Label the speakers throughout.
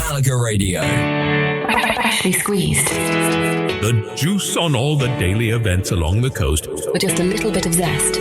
Speaker 1: Malaga Radio.
Speaker 2: Freshly squeezed.
Speaker 3: The juice on all the daily events along the coast.
Speaker 2: With just a little bit of zest.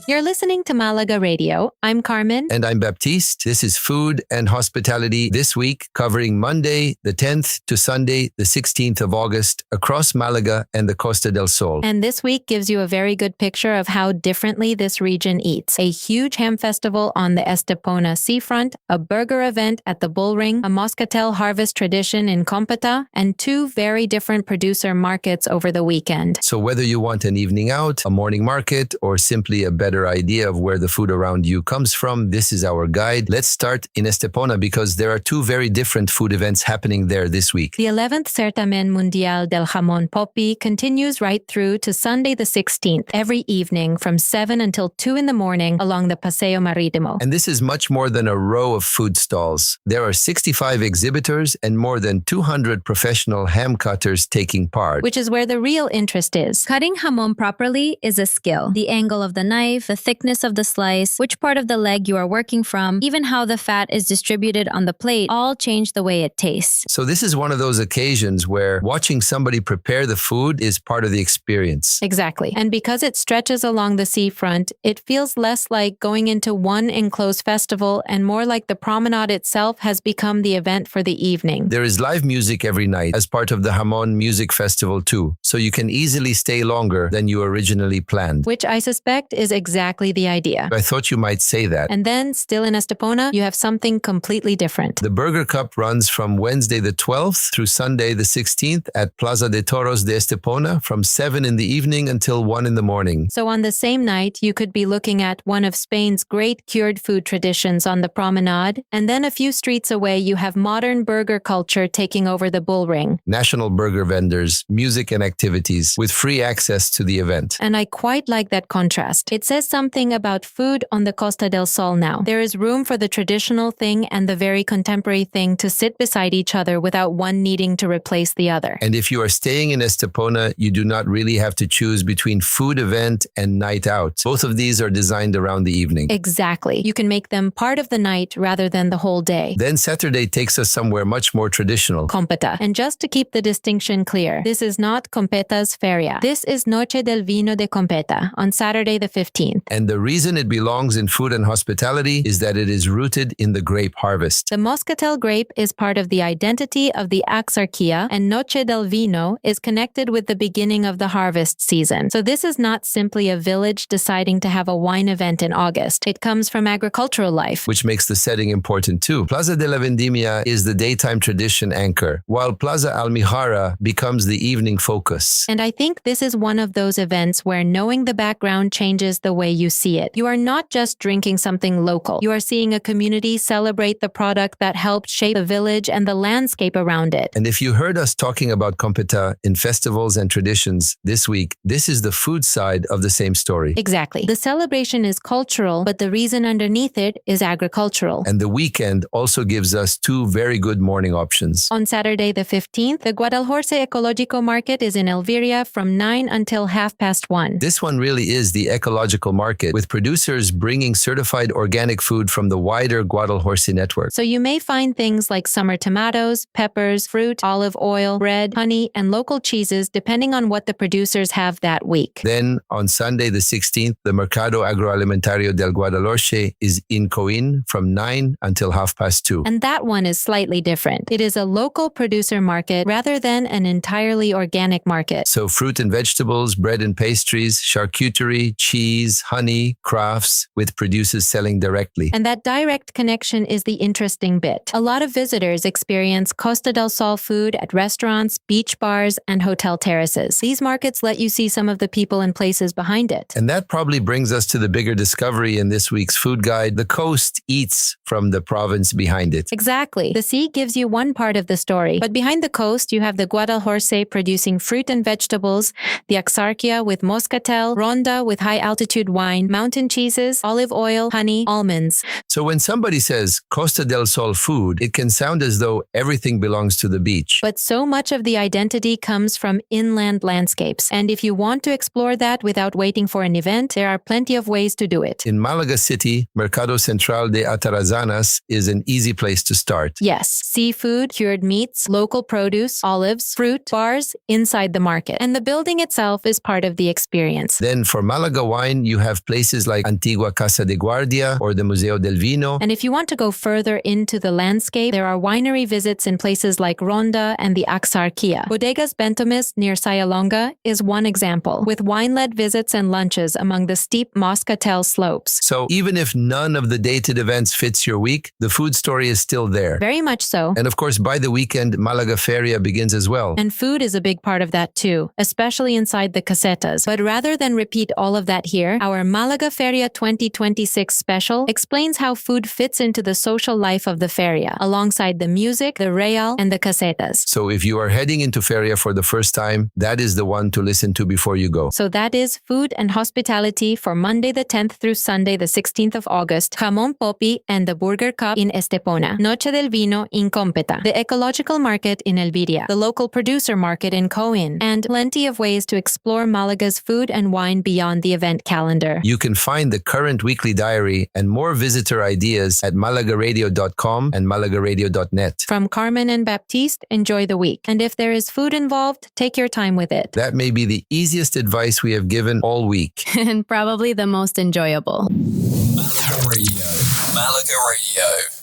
Speaker 4: You're listening to Malaga Radio. I'm Carmen.
Speaker 5: And I'm Baptiste. This is Food and Hospitality this week, covering Monday the 10th to Sunday the 16th of August across Malaga and the Costa del Sol.
Speaker 4: And this week gives you a very good picture of how differently this region eats. A huge ham festival on the Estepona seafront, a burger event at the Bullring, a Moscatel harvest tradition in Cómpeta, and two very different producer markets over the weekend.
Speaker 5: So whether you want an evening out, a morning market, or simply a better idea of where the food around you comes from, this is our guide. Let's start in Estepona because there are two very different food events happening there this week.
Speaker 4: The 11th Certamen Mundial del Jamón Popi continues right through to Sunday the 16th, every evening from 7 until 2 in the morning along the Paseo Marítimo.
Speaker 5: And this is much more than a row of food stalls. There are 65 exhibitors and more than 200 professional ham cutters taking part.
Speaker 4: Which is where the real interest is.
Speaker 6: Cutting jamón properly is a skill. The angle of the knife, the thickness of the slice, which part of the leg you are working from, even how the fat is distributed on the plate, all change the way it tastes.
Speaker 5: So this is one of those occasions where watching somebody prepare the food is part of the experience.
Speaker 4: Exactly. And because it stretches along the seafront, it feels less like going into one enclosed festival and more like the promenade itself has become the event for the evening.
Speaker 5: There is live music every night as part of the Jamón Music Festival too, so you can easily stay longer than you originally planned.
Speaker 4: Which I suspect is exactly the idea.
Speaker 5: I thought you might say that.
Speaker 4: And then, still in Estepona, you have something completely different.
Speaker 5: The Burger Cup runs from Wednesday the 12th through Sunday the 16th at Plaza de Toros de Estepona from 7 in the evening until 1 in the morning.
Speaker 4: So on the same night, you could be looking at one of Spain's great cured food traditions on the promenade, and then a few streets away you have modern burger culture taking over the Bullring.
Speaker 5: National burger vendors, music and activities with free access to the event.
Speaker 4: And I quite like that contrast. It says something about food on the Costa del Sol now. There is room for the traditional thing and the very contemporary thing to sit beside each other without one needing to replace the other.
Speaker 5: And if you are staying in Estepona, you do not really have to choose between food event and night out. Both of these are designed around the evening.
Speaker 4: Exactly. You can make them part of the night rather than the whole day.
Speaker 5: Then Saturday takes us somewhere much more traditional.
Speaker 4: Cómpeta. And just to keep the distinction clear, this is not Cómpeta's feria. This is Noche del Vino de Cómpeta on Saturday the 15th.
Speaker 5: And the reason it belongs in food and hospitality is that it is rooted in the grape harvest.
Speaker 4: The Moscatel grape is part of the identity of the Axarquía, and Noche del Vino is connected with the beginning of the harvest season. So this is not simply a village deciding to have a wine event in August. It comes from agricultural life.
Speaker 5: Which makes the setting important too. Plaza de la Vendimia is the daytime tradition anchor, while Plaza Almijara becomes the evening focus.
Speaker 4: And I think this is one of those events where knowing the background changes the way you see it. You are not just drinking something local. You are seeing a community celebrate the product that helped shape the village and the landscape around it.
Speaker 5: And if you heard us talking about Cómpeta in festivals and traditions this week, this is the food side of the same story.
Speaker 4: Exactly. The celebration is cultural, but the reason underneath it is agricultural.
Speaker 5: And the weekend also gives us two very good morning options.
Speaker 4: On Saturday the 15th, the Guadalhorce Ecologico Market is in Elviria from 9 until 1:30.
Speaker 5: This one really is the ecological market, with producers bringing certified organic food from the wider Guadalhorce network.
Speaker 4: So you may find things like summer tomatoes, peppers, fruit, olive oil, bread, honey, and local cheeses depending on what the producers have that week.
Speaker 5: Then, on Sunday the 16th, the Mercado Agroalimentario del Guadalhorce is in Coín from 9 until 2:30.
Speaker 4: And that one is slightly different. It is a local producer market rather than an entirely organic market.
Speaker 5: So fruit and vegetables, bread and pastries, charcuterie, cheese, honey, crafts, with producers selling directly.
Speaker 4: And that direct connection is the interesting bit. A lot of visitors experience Costa del Sol food at restaurants, beach bars, and hotel terraces. These markets let you see some of the people and places behind it.
Speaker 5: And that probably brings us to the bigger discovery in this week's food guide. The coast eats from the province behind it.
Speaker 4: Exactly. The sea gives you one part of the story, but behind the coast, you have the Guadalhorce producing fruit and vegetables, the Axarquía with Moscatel, Ronda with high-altitude issued wine, mountain cheeses, olive oil, honey, almonds.
Speaker 5: So when somebody says Costa del Sol food, it can sound as though everything belongs to the beach.
Speaker 4: But so much of the identity comes from inland landscapes. And if you want to explore that without waiting for an event, there are plenty of ways to do it.
Speaker 5: In Malaga City, Mercado Central de Atarazanas is an easy place to start.
Speaker 4: Yes, seafood, cured meats, local produce, olives, fruit, bars inside the market. And the building itself is part of the experience.
Speaker 5: Then for Malaga wine, you have places like Antigua Casa de Guardia or the Museo del Vino.
Speaker 4: And if you want to go further into the landscape, there are winery visits in places like Ronda and the Axarquia. Bodegas Bentomis near Sayalonga is one example, with wine-led visits and lunches among the steep Moscatel slopes.
Speaker 5: So even if none of the dated events fits your week, the food story is still there.
Speaker 4: Very much so.
Speaker 5: And of course, by the weekend, Malaga Feria begins as well.
Speaker 4: And food is a big part of that too, especially inside the casetas. But rather than repeat all of that here, our Malaga Feria 2026 special explains how food fits into the social life of the feria, alongside the music, the real, and the casetas.
Speaker 5: So if you are heading into Feria for the first time, that is the one to listen to before you go.
Speaker 4: So that is Food and Hospitality for Monday the 10th through Sunday the 16th of August, Jamón, Popi, and the Burger Cup in Estepona, Noche del Vino in Cómpeta, the Ecological Market in Elviria, the Local Producer Market in Coín, and plenty of ways to explore Malaga's food and wine beyond the event calendar.
Speaker 5: You can find the current weekly diary and more visitor ideas at malagaradio.com and malagaradio.net.
Speaker 4: From Carmen and Baptiste, enjoy the week. And if there is food involved, take your time with it.
Speaker 5: That may be the easiest advice we have given all week.
Speaker 6: And probably the most enjoyable.
Speaker 1: Malaga Radio. Malaga Radio.